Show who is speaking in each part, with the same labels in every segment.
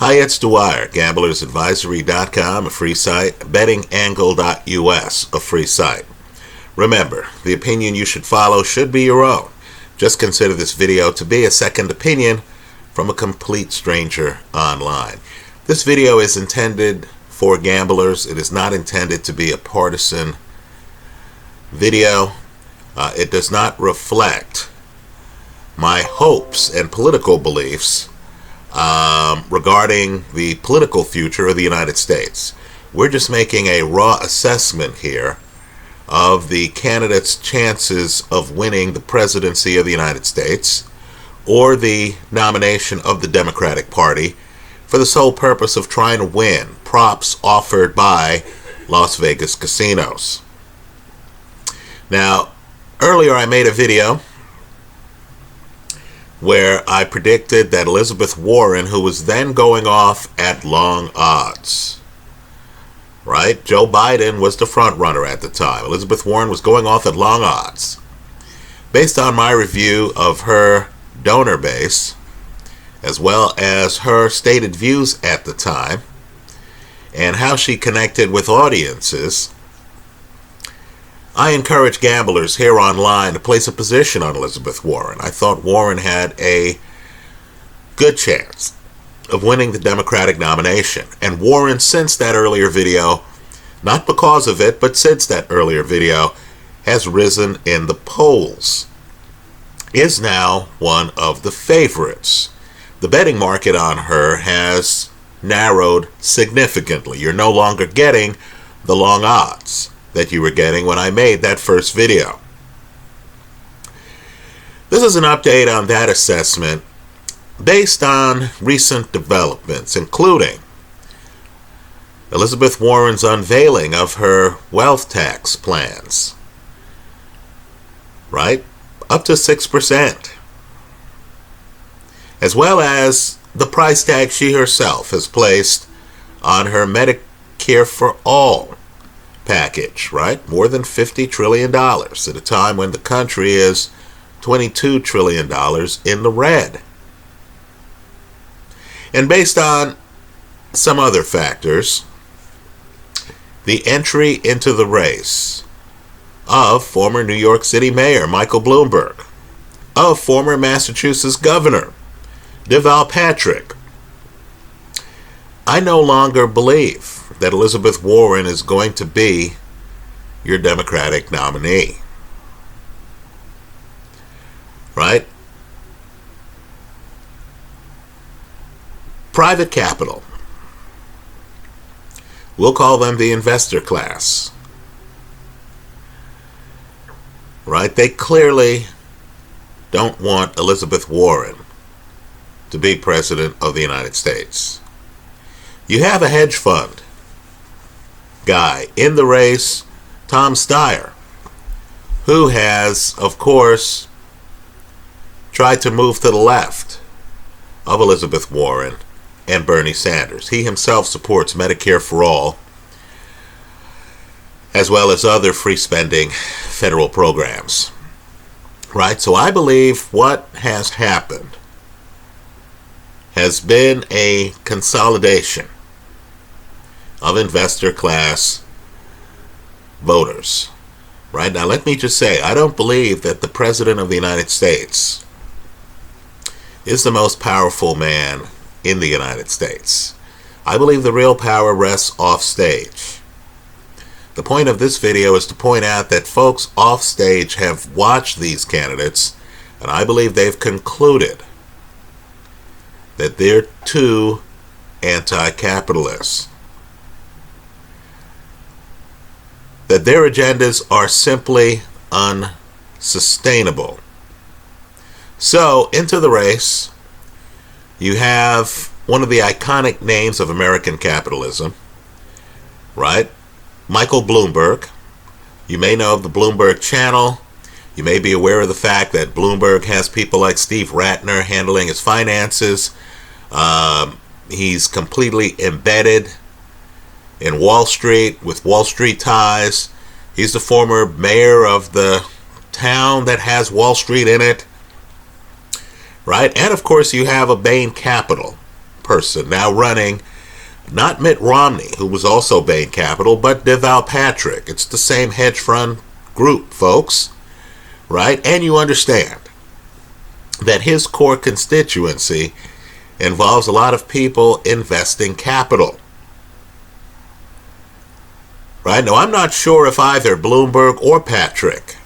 Speaker 1: Hi, it's Dwyer, gamblersadvisory.com, a free site, bettingangle.us, a free site. Remember, the opinion you should follow should be your own. Just consider this video to be a second opinion from a complete stranger online. This video is intended for gamblers. It is not intended to be a partisan video. It does not reflect my hopes and political beliefs regarding the political future of the United States. We're just making a raw assessment here of the candidate's chances of winning the presidency of the United States or the nomination of the Democratic Party for the sole purpose of trying to win props offered by Las Vegas casinos. Now, earlier I made a video where I predicted that Elizabeth Warren, who was then going off at long odds, right? Joe Biden was the front runner at the time. Elizabeth Warren was going off at long odds. Based on my review of her donor base, as well as her stated views at the time, and how she connected with audiences, I encourage gamblers here online to place a position on Elizabeth Warren. I thought Warren had a good chance of winning the Democratic nomination. And Warren, since that earlier video, not because of it, but since that earlier video, has risen in the polls, is now one of the favorites. The betting market on her has narrowed significantly. You're no longer getting the long odds that you were getting when I made that first video. This is an update on that assessment based on recent developments, including Elizabeth Warren's unveiling of her wealth tax plans, right? Up to 6%. As well as the price tag she herself has placed on her Medicare for All package, right? More than $50 trillion at a time when the country is $22 trillion in the red. And based on some other factors, the entry into the race of former New York City Mayor Michael Bloomberg, of former Massachusetts Governor Deval Patrick, I no longer believe that Elizabeth Warren is going to be your Democratic nominee. Right? Private capital. We'll call them the investor class. Right? They clearly don't want Elizabeth Warren to be president of the United States. You have a hedge fund guy in the race, Tom Dwyer, who has, of course, tried to move to the left of Elizabeth Warren and Bernie Sanders. He himself supports Medicare for All, as well as other free spending federal programs. Right? So I believe what has happened has been a consolidation of investor class voters. Right? Now let me just say, I don't believe that the President of the United States is the most powerful man in the United States. I believe the real power rests off stage. The point of this video is to point out that folks off stage have watched these candidates, and I believe they've concluded that they're too anti-capitalist, that their agendas are simply unsustainable. So, into the race, you have one of the iconic names of American capitalism, right? Michael Bloomberg. You may know of the Bloomberg channel. You may be aware of the fact that Bloomberg has people like Steve Ratner handling his finances. He's completely embedded in Wall Street with Wall Street ties. He's the former mayor of the town that has Wall Street in it. Right? And of course you have a Bain Capital person now running, not Mitt Romney, who was also Bain Capital, but Deval Patrick. It's the same hedge fund group, folks, right? And you understand that his core constituency involves a lot of people investing capital. Right? Now, I'm not sure if either Bloomberg or Patrick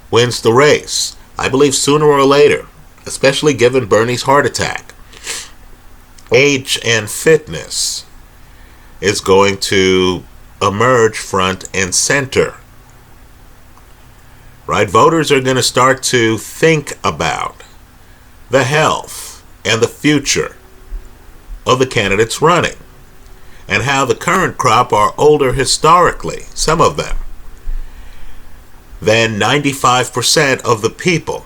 Speaker 1: wins the race. I believe sooner or later, especially given Bernie's heart attack, age and fitness is going to emerge front and center. Right? Voters are going to start to think about the health and the future of the candidates running, and how the current crop are older historically, some of them, than 95% of the people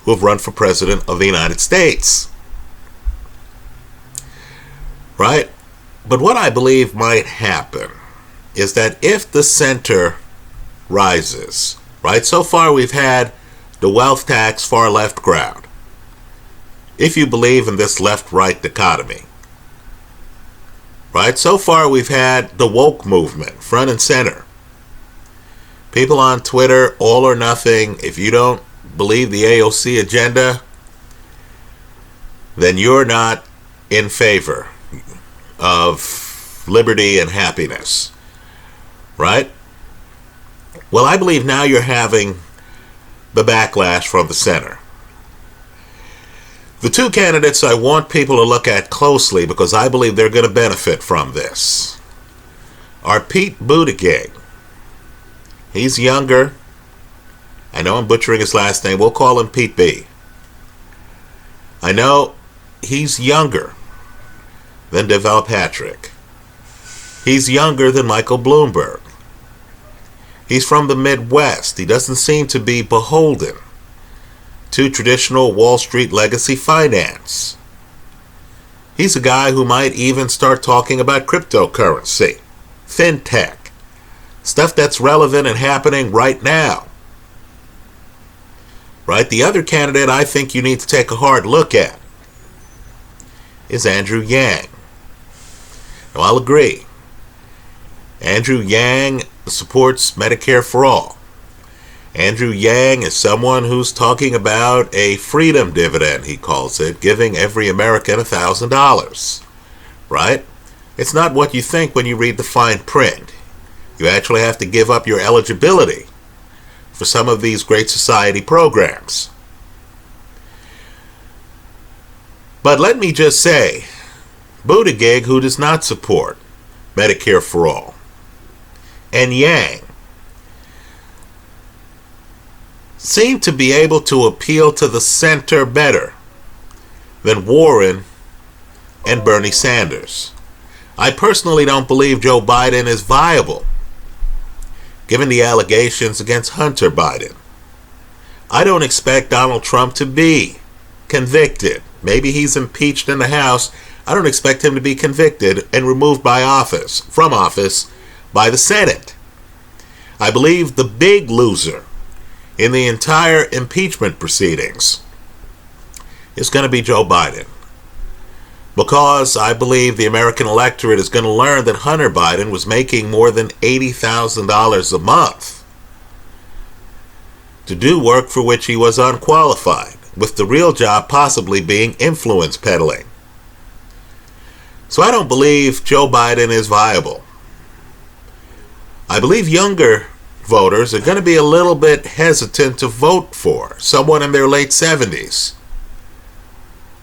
Speaker 1: who have run for president of the United States. Right? But what I believe might happen is that if the center rises, right? So far we've had the wealth tax far left crowd. If you believe in this left-right dichotomy, right? So far we've had the woke movement front and center. People on Twitter, all or nothing. If you don't believe the AOC agenda, then you're not in favor of liberty and happiness, right? Well, I believe now you're having the backlash from the center. The two candidates I want people to look at closely, because I believe they're going to benefit from this, are Pete Buttigieg. He's younger. I know I'm butchering his last name. We'll call him Pete B. I know he's younger than Deval Patrick. He's younger than Michael Bloomberg. He's from the Midwest. He doesn't seem to be beholden to traditional Wall Street legacy finance. He's a guy who might even start talking about cryptocurrency, fintech, stuff that's relevant and happening right now. Right? The other candidate I think you need to take a hard look at is Andrew Yang. Now, I'll agree. Andrew Yang supports Medicare for all. Andrew Yang is someone who's talking about a freedom dividend, he calls it, giving every American $1,000. Right? It's not what you think when you read the fine print. You actually have to give up your eligibility for some of these Great Society programs. But let me just say, Buttigieg, who does not support Medicare for all, and Yang seem to be able to appeal to the center better than Warren and Bernie Sanders. I personally don't believe Joe Biden is viable, given the allegations against Hunter Biden. I don't expect Donald Trump to be convicted. Maybe he's impeached in the House. I don't expect him to be convicted and removed from office by the Senate. I believe the big loser in the entire impeachment proceedings is going to be Joe Biden, because I believe the American electorate is going to learn that Hunter Biden was making more than $80,000 a month to do work for which he was unqualified, with the real job possibly being influence peddling. So I don't believe Joe Biden is viable. I believe younger voters are going to be a little bit hesitant to vote for someone in their late 70s,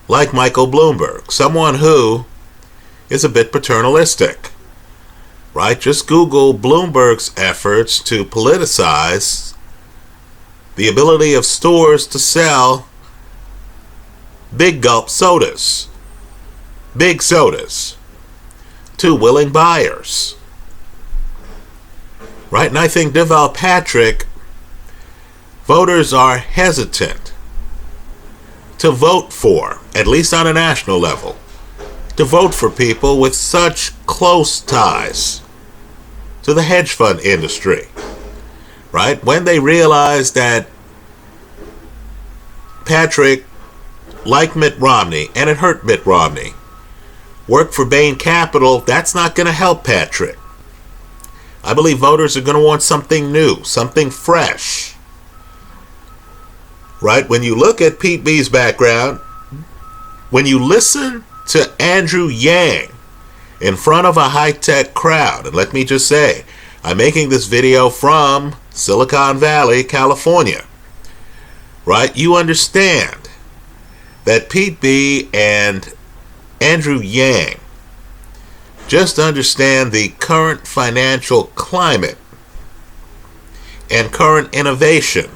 Speaker 1: like Michael Bloomberg, someone who is a bit paternalistic. Right? Just Google Bloomberg's efforts to politicize the ability of stores to sell big gulp sodas, big sodas, to willing buyers. Right? And I think Deval Patrick, voters are hesitant to vote for, at least on a national level, to vote for people with such close ties to the hedge fund industry. Right? When they realize that Patrick, like Mitt Romney, and it hurt Mitt Romney, work for Bain Capital, that's not going to help Patrick. I believe voters are going to want something new, something fresh. Right? When you look at Pete B's background, when you listen to Andrew Yang in front of a high-tech crowd, and let me just say, I'm making this video from Silicon Valley, California. Right? You understand that Pete B and Andrew Yang just understand the current financial climate and current innovation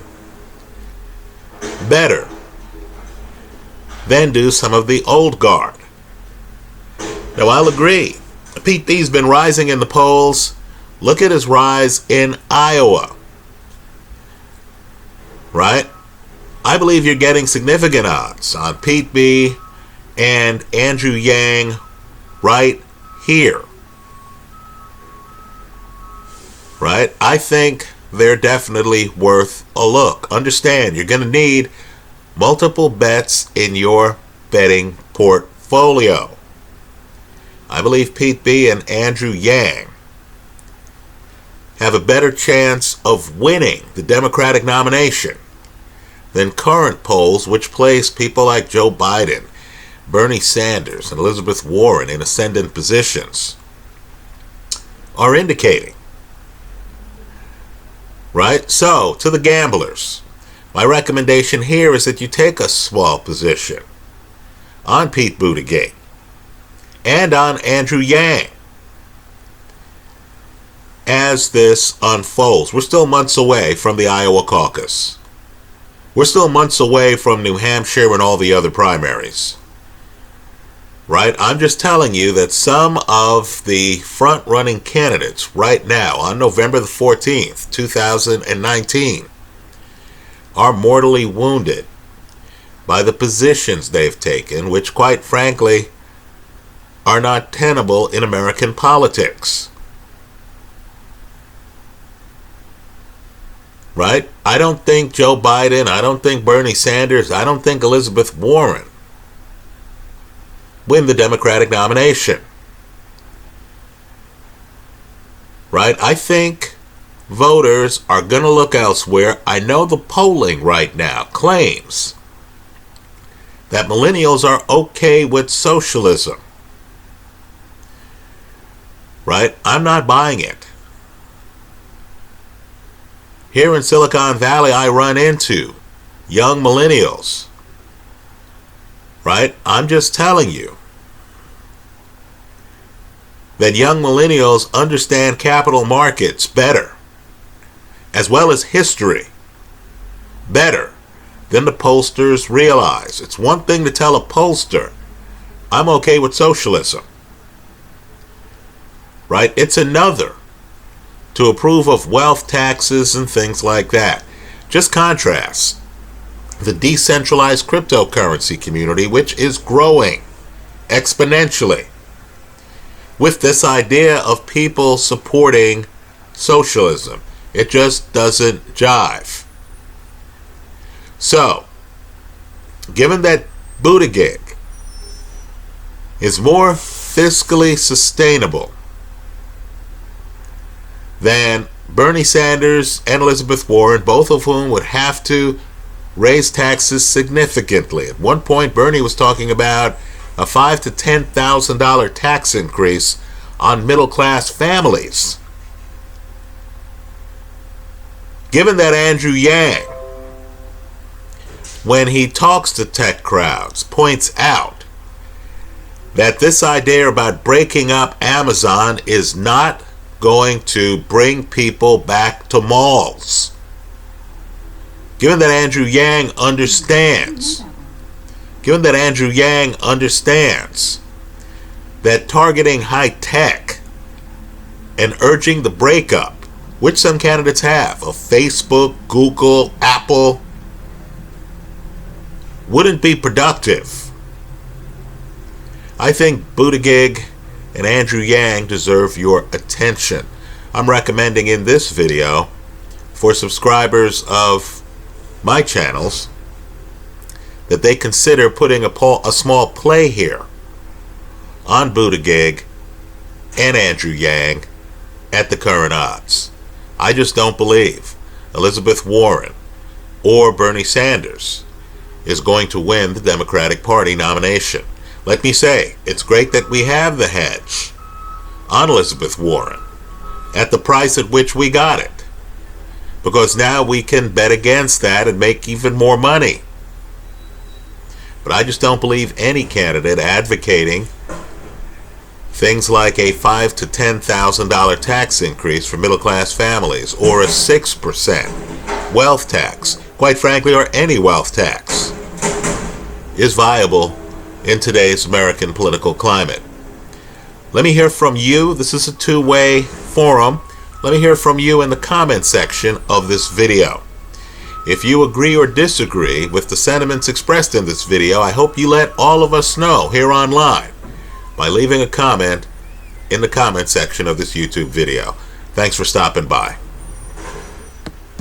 Speaker 1: better than do some of the old guard. Now, I'll agree. Pete B's been rising in the polls. Look at his rise in Iowa. Right? I believe you're getting significant odds on Pete B and Andrew Yang right here. Right? I think they're definitely worth a look. Understand, you're going to need multiple bets in your betting portfolio. I believe Pete B and Andrew Yang have a better chance of winning the Democratic nomination than current polls, which place people like Joe Biden, Bernie Sanders, and Elizabeth Warren in ascendant positions, are indicating. Right? So, to the gamblers, my recommendation here is that you take a small position on Pete Buttigieg and on Andrew Yang as this unfolds. We're still months away from the Iowa caucus. We're still months away from New Hampshire and all the other primaries. Right? I'm just telling you that some of the front-running candidates right now on November the 14th, 2019 are mortally wounded by the positions they've taken, which quite frankly are not tenable in American politics. Right? I don't think Joe Biden, I don't think Bernie Sanders, I don't think Elizabeth Warren win the Democratic nomination. Right? I think voters are going to look elsewhere. I know the polling right now claims that millennials are okay with socialism. Right? I'm not buying it. Here in Silicon Valley, I run into young millennials. Right? I'm just telling you that young millennials understand capital markets better, as well as history, better than the pollsters realize. It's one thing to tell a pollster, I'm okay with socialism. Right? It's another to approve of wealth taxes and things like that. Just contrast the decentralized cryptocurrency community, which is growing exponentially, with this idea of people supporting socialism. It just doesn't jive. So, given that Buttigieg is more fiscally sustainable than Bernie Sanders and Elizabeth Warren, both of whom would have to raise taxes significantly. At one point, Bernie was talking about a $5,000 to $10,000 tax increase on middle-class families. Given that Andrew Yang, when he talks to tech crowds, points out that this idea about breaking up Amazon is not going to bring people back to malls. Given that Andrew Yang understands that targeting high tech and urging the breakup, which some candidates have, of Facebook, Google, Apple, wouldn't be productive. I think Buttigieg and Andrew Yang deserve your attention. I'm recommending in this video for subscribers of my channels that they consider putting a small play here on Buttigieg and Andrew Yang at the current odds. I just don't believe Elizabeth Warren or Bernie Sanders is going to win the Democratic Party nomination. Let me say, it's great that we have the hedge on Elizabeth Warren at the price at which we got it, because now we can bet against that and make even more money. But I just don't believe any candidate advocating things like a $5,000 to $10,000 tax increase for middle-class families, or a 6% wealth tax, quite frankly, or any wealth tax, is viable in today's American political climate. Let me hear from you. This is a two-way forum. Let me hear from you in the comment section of this video. If you agree or disagree with the sentiments expressed in this video, I hope you let all of us know here online by leaving a comment in the comment section of this YouTube video. Thanks for stopping by.